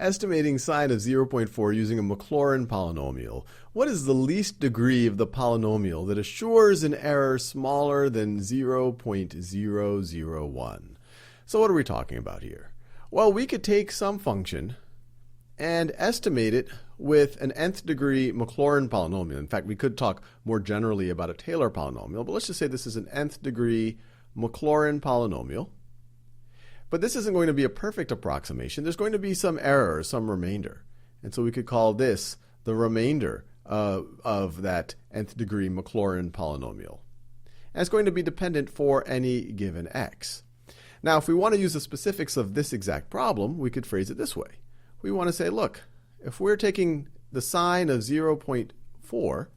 estimating sine of 0.4 using a Maclaurin polynomial. What is the least degree of the polynomial that assures an error smaller than 0.001? So what are we talking about here? Well, we could take some function and estimate it with an nth degree Maclaurin polynomial. In fact, we could talk more generally about a Taylor polynomial, but let's just say this is an nth degree Maclaurin polynomial. But this isn't going to be a perfect approximation. There's going to be some error, some remainder. And so we could call this the remainder of that nth degree Maclaurin polynomial. And it's going to be dependent for any given x. Now, if we want to use the specifics of this exact problem, we could phrase it this way. We want to say, look, if we're taking the sine of 0.4,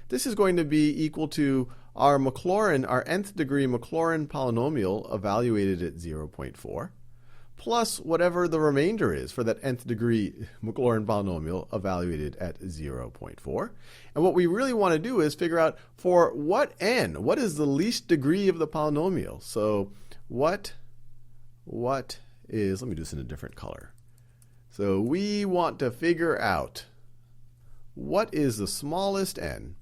this is going to be equal to our Maclaurin, our nth degree Maclaurin polynomial evaluated at 0.4, plus whatever the remainder is for that nth degree Maclaurin polynomial evaluated at 0.4. And what we really want to do is figure out for what n, what is the least degree of the polynomial? So what is, let me do this in a different color. So we want to figure out what is the smallest n.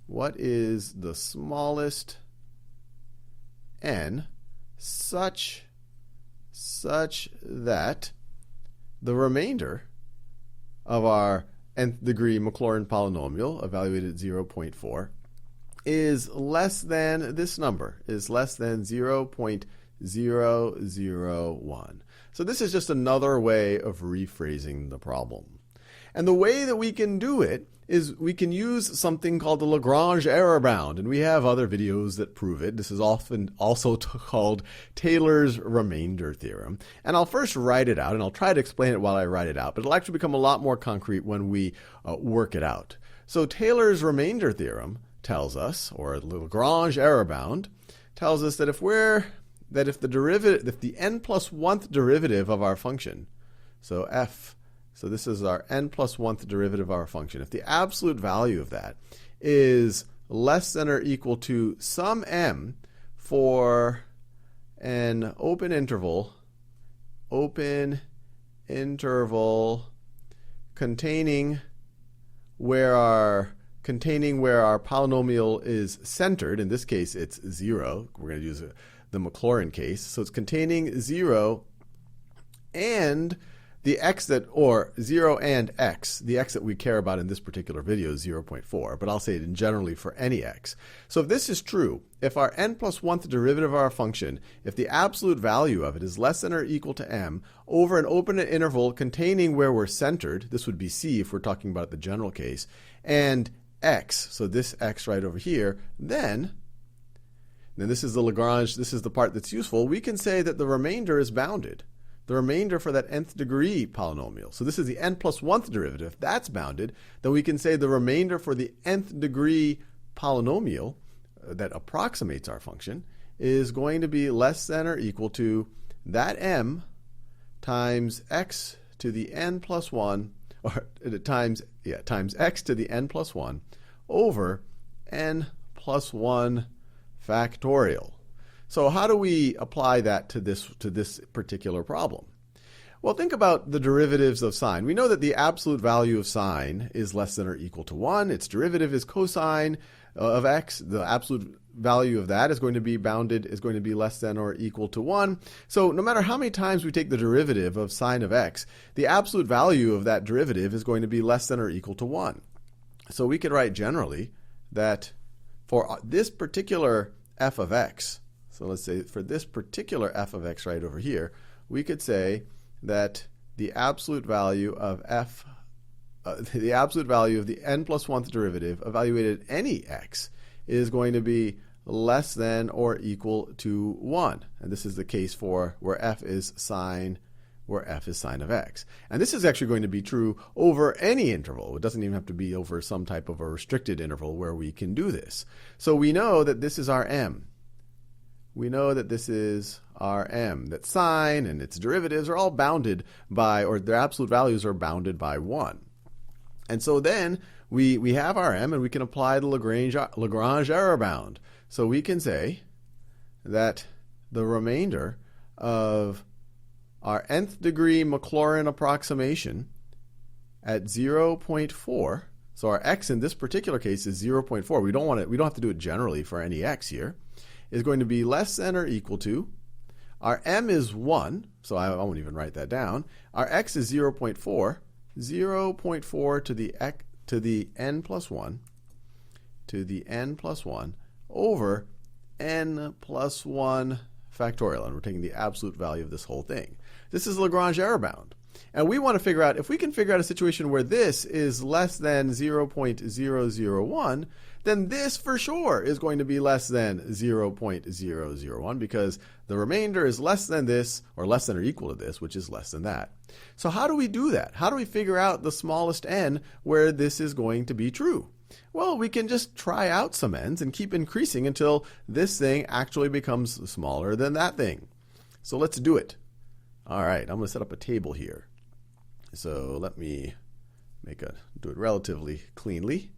What is the smallest n such that the remainder of our nth degree Maclaurin polynomial evaluated at 0.4 is less than this number, is less than 0.001. So this is just another way of rephrasing the problem. And the way that we can do it is we can use something called the Lagrange error bound, and we have other videos that prove it. This is often also called Taylor's remainder theorem. And I'll first write it out, and I'll try to explain it while I write it out, but it'll actually become a lot more concrete when we work it out. So Taylor's remainder theorem tells us, or Lagrange error bound, tells us that if the n plus 1th derivative of our function, so this is our n plus 1th derivative of our function. If the absolute value of that is less than or equal to some m for an open interval containing where our polynomial is centered, in this case it's 0. We're going to use the Maclaurin case. So it's containing 0 and the x that, or 0 and x, the x that we care about in this particular video is 0.4, but I'll say it in generally for any x. So if this is true, if our n plus 1th derivative of our function, if the absolute value of it is less than or equal to m over an open interval containing where we're centered, this would be c if we're talking about the general case, and x, so this x right over here, then this is the Lagrange, this is the part that's useful, we can say that the remainder is bounded. The remainder for that nth degree polynomial. So this is the n plus 1th derivative. If that's bounded, then we can say the remainder for the nth degree polynomial that approximates our function is going to be less than or equal to that m times x to the n plus 1, or times x to the n plus 1 over n plus 1 factorial. So how do we apply that to this particular problem? Well, think about the derivatives of sine. We know that the absolute value of sine is less than or equal to 1. Its derivative is cosine of x. The absolute value of that is going to be bounded, is going to be less than or equal to 1. So no matter how many times we take the derivative of sine of x, the absolute value of that derivative is going to be less than or equal to 1. So we could write generally that for this particular f of x, so let's say for this particular f of x right over here, we could say that the absolute value of the absolute value of the n plus 1th derivative evaluated at any x is going to be less than or equal to 1. And this is the case for where f is sine of x. And this is actually going to be true over any interval. It doesn't even have to be over some type of a restricted interval where we can do this. So we know that this is our m. We know that this is our m, that sine and its derivatives are all bounded by, or their absolute values are bounded by 1. And so then we have our m, and we can apply the Lagrange error bound. So we can say that the remainder of our nth degree Maclaurin approximation at 0.4. So our x in this particular case is 0.4. We don't have to do it generally for any x here. Is going to be less than or equal to. Our m is 1, so I won't even write that down. Our x is 0.4. 0.4 to the n plus 1 over n plus 1 factorial. And we're taking the absolute value of this whole thing. This is Lagrange error bound. And we want to figure out, if we can figure out a situation where this is less than 0.001, then this for sure is going to be less than 0.001 because the remainder is less than this, or less than or equal to this, which is less than that. So how do we do that? How do we figure out the smallest n where this is going to be true? Well, we can just try out some n's and keep increasing until this thing actually becomes smaller than that thing. So let's do it. All right, I'm going to set up a table here. So let me do it relatively cleanly.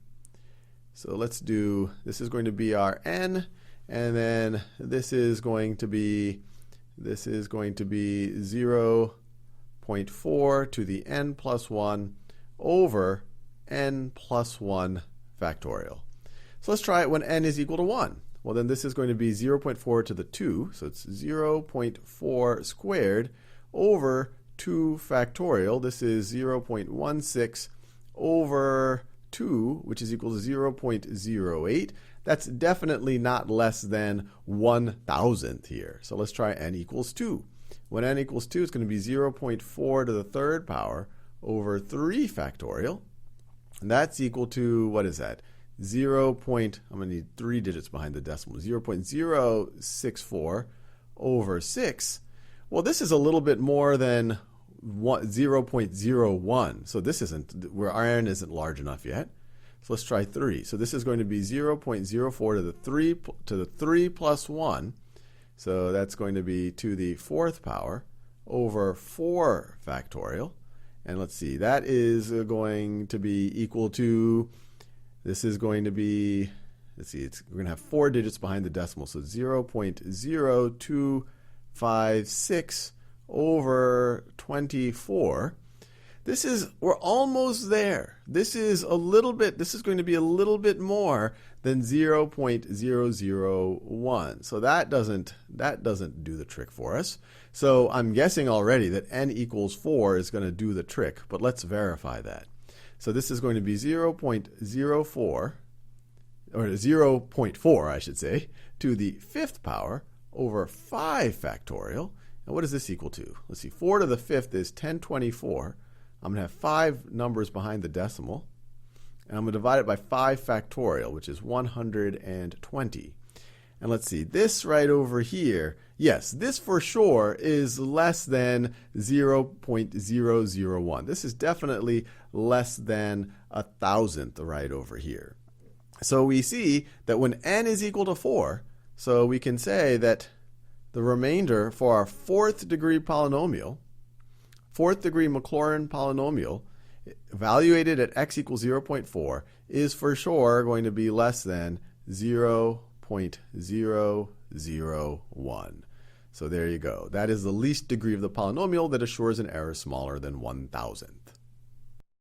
So let's do, this is going to be our n, and then this is going to be 0.4 to the n plus 1 over n plus 1 factorial. So let's try it when n is equal to 1. Well, then this is going to be 0.4 to the 2, so it's 0.4 squared over 2 factorial. This is 0.16 over 2, which is equal to 0.08. That's definitely not less than 1,000th here. So let's try n equals 2. When n equals 2, it's going to be 0.4 to the third power over 3 factorial. And that's equal to, what is that? I'm going to need 3 digits behind the decimal. 0.064 over 6. Well, this is a little bit more than 0.01. So this isn't, where our n isn't large enough yet. So let's try 3. So this is going to be 0.04 to the 3 plus 1. So that's going to be to the 4th power over 4 factorial. And let's see, that is going to be equal to, this is going to be, let's see, we're going to have 4 digits behind the decimal. So 0.0256 over 24. We're almost there. This is going to be a little bit more than 0.001. So that doesn't do the trick for us. So I'm guessing already that n equals 4 is going to do the trick, but let's verify that. So this is going to be 0.04, or 0.4, I should say, to the 5th power over 5 factorial. And what is this equal to? Let's see, 4 to the 5th is 1024. I'm going to have 5 numbers behind the decimal. And I'm going to divide it by 5 factorial, which is 120. And let's see, this right over here, yes, this for sure is less than 0.001. This is definitely less than 1,000th right over here. So we see that when n is equal to 4, so we can say that the remainder for our 4th degree polynomial, 4th degree Maclaurin polynomial, evaluated at x equals 0.4, is for sure going to be less than 0.001. So there you go. That is the least degree of the polynomial that assures an error smaller than 1,000th.